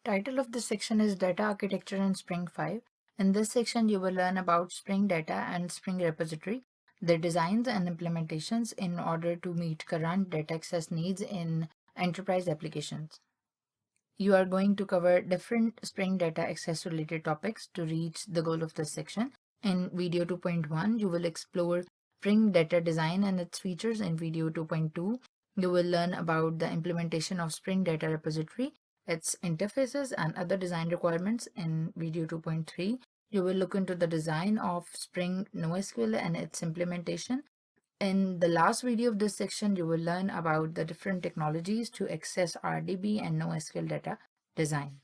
Title of this section is Data Architecture in Spring 5. In this section, you will learn about Spring Data and Spring Repository, their designs and implementations in order to meet current data access needs in enterprise applications. You are going to cover different Spring Data Access related topics to reach the goal of this section. In video 2.1, you will explore Spring Data Design and its features. In video 2.2, you will learn about the implementation of Spring Data Repository, its interfaces, and other design requirements. In video 2.3, you will look into the design of Spring NoSQL and its implementation. In the last video of this section, you will learn about the different technologies to access RDB and NoSQL data design.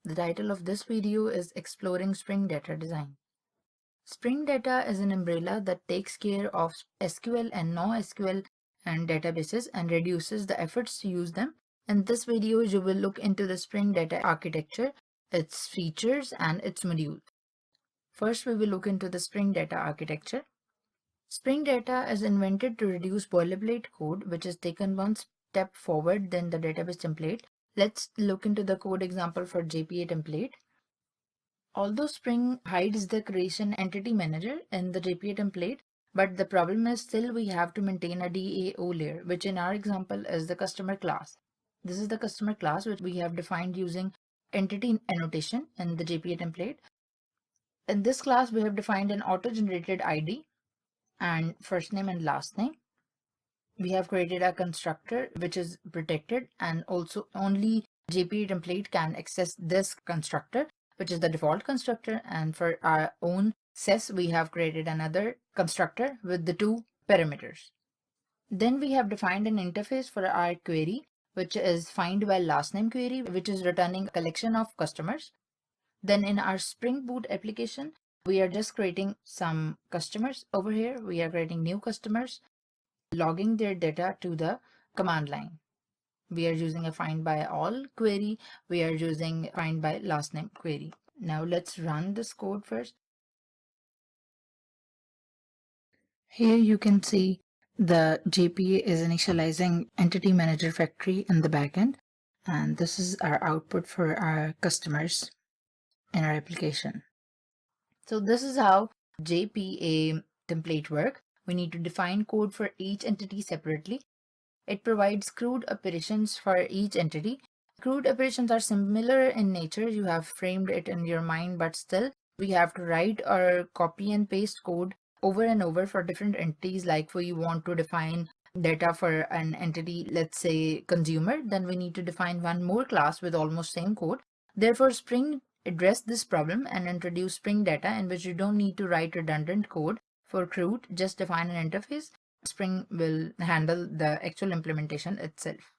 The title of this video is Exploring Spring Data Design. Spring Data is an umbrella that takes care of SQL and NoSQL and databases and reduces the efforts to use them. In this video, you will look into the Spring Data architecture, its features, and its module. First, we will look into the Spring Data architecture. Spring Data is invented to reduce boilerplate code, which is taken one step forward than the database template. Let's look into the code example for JPA template. Although Spring hides the creation entity manager in the JPA template, but the problem is still we have to maintain a DAO layer, which in our example is the customer class. This is the customer class which we have defined using entity annotation in the JPA template. In this class, we have defined an auto-generated ID and first name and last name. We have created a constructor which is protected, and also only JPA template can access this constructor, which is the default constructor. And for our own SES, we have created another constructor with the two parameters. Then we have defined an interface for our query, which is find by last name query, which is returning a collection of customers. Then in our Spring Boot application, we are just creating some customers over here. We are creating new customers, logging their data to the command line. We are using a find by all query. We are using find by last name query. Now let's run this code first. Here you can see the JPA is initializing entity manager factory in the backend, and this is our output for our customers in our application. So this is how JPA template work. We need to define code for each entity separately. It provides CRUD operations for each entity. CRUD operations are similar in nature. You have framed it in your mind, but still we have to write or copy and paste code over and over for different entities. Like we want to define data for an entity, let's say consumer, then we need to define one more class with almost same code. Therefore, Spring addressed this problem and introduced Spring Data, in which you don't need to write redundant code for CRUD, just define an interface. Spring will handle the actual implementation itself.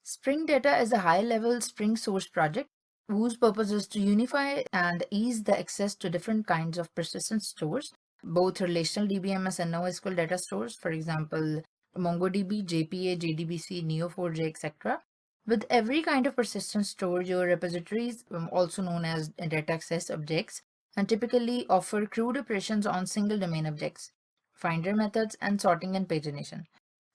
Spring Data is a high-level Spring source project whose purpose is to unify and ease the access to different kinds of persistent stores, both relational DBMS and NoSQL data stores, for example, MongoDB, JPA, JDBC, Neo4j, etc. With every kind of persistent store, your repositories, also known as data access objects, and typically offer CRUD operations on single domain objects, finder methods, and sorting and pagination.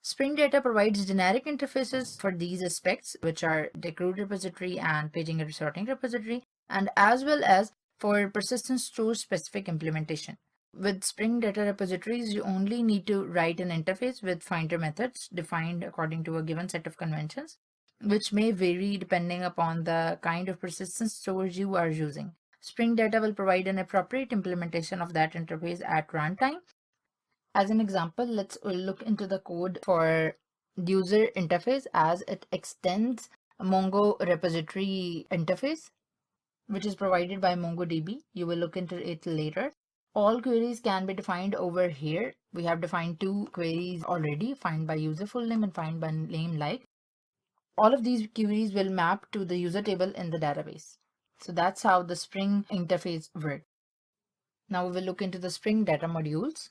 Spring Data provides generic interfaces for these aspects, which are the CRUD repository and paging and sorting repository, and as well as for persistent store specific implementation. With Spring Data repositories, you only need to write an interface with finder methods defined according to a given set of conventions, which may vary depending upon the kind of persistent stores you are using. Spring Data will provide an appropriate implementation of that interface at runtime. As an example, let's look into the code for user interface as it extends Mongo repository interface, which is provided by MongoDB. You will look into it later. All queries can be defined over here. We have defined two queries already, find by user full name and find by name like. All of these queries will map to the user table in the database. So that's how the Spring interface works. Now we will look into the Spring Data modules.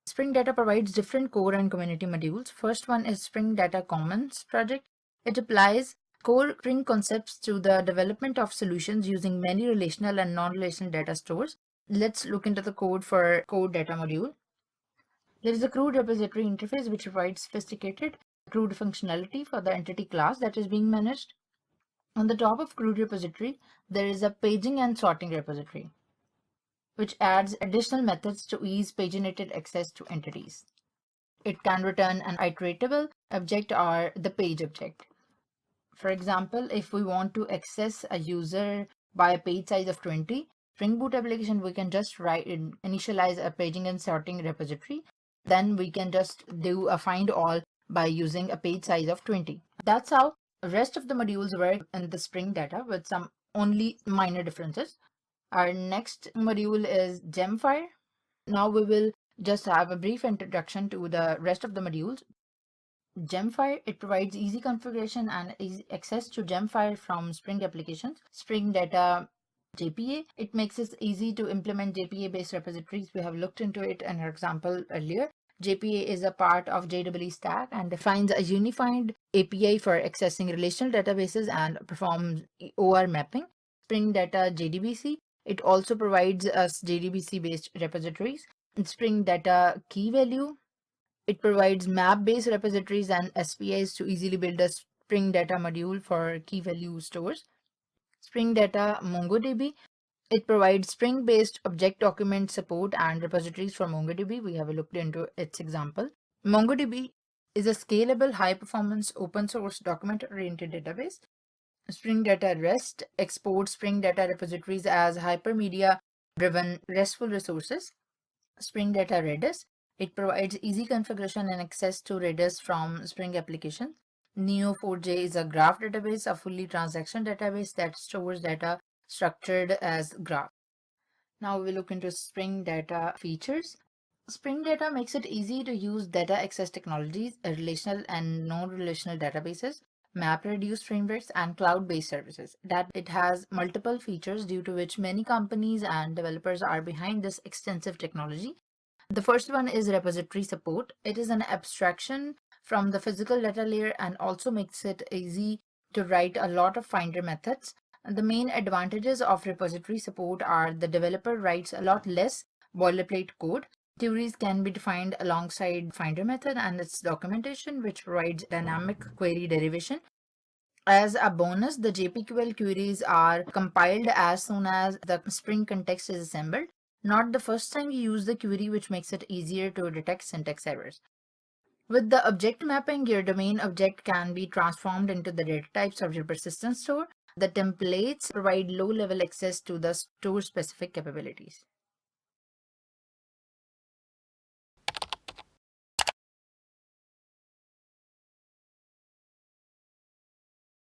Spring Data provides different core and community modules. First one is Spring Data Commons project. It applies core Spring concepts to the development of solutions using many relational and non-relational data stores. Let's look into the code for core data module. There is a CRUD repository interface which provides sophisticated CRUD functionality for the entity class that is being managed. On the top of root repository, there is a paging and sorting repository, which adds additional methods to ease paginated access to entities. It can return an iteratable object or the page object. For example, if we want to access a user by a page size of 20, Spring Boot application, we can just initialize a paging and sorting repository. Then we can just do a find all by using a page size of 20. That's how the rest of the modules work in the Spring Data with some only minor differences. Our next module is Gemfire. Now we will just have a brief introduction to the rest of the modules. Gemfire, it provides easy configuration and easy access to Gemfire from Spring applications. Spring Data JPA, it makes it easy to implement JPA-based repositories. We have looked into it in our example earlier. JPA is a part of JEE stack and defines a unified API for accessing relational databases and performs OR mapping. Spring Data JDBC, it also provides us JDBC-based repositories. And Spring Data Key Value, it provides map-based repositories and SPIs to easily build a Spring Data module for key value stores. Spring Data Mongodb, it provides Spring-based object document support and repositories for Mongodb. We have looked into its example. Mongodb is a scalable, high-performance, open-source document-oriented database. Spring Data REST exports Spring Data repositories as hypermedia-driven RESTful resources. Spring Data Redis, it provides easy configuration and access to Redis from Spring applications. Neo4j is a graph database, a fully transaction database that stores data structured as graph. Now we look into Spring Data features. Spring Data makes it easy to use data access technologies, relational and non-relational databases, map-reduced frameworks, and cloud-based services. That it has multiple features due to which many companies and developers are behind this extensive technology. The first one is repository support. It is an abstraction from the physical data layer and also makes it easy to write a lot of finder methods. And the main advantages of repository support are the developer writes a lot less boilerplate code. Queries can be defined alongside finder method and its documentation, which provides dynamic query derivation. As a bonus, the JPQL queries are compiled as soon as the Spring context is assembled, not the first time you use the query, which makes it easier to detect syntax errors. With the object mapping, your domain object can be transformed into the data types of your persistent store. The templates provide low-level access to the store-specific capabilities.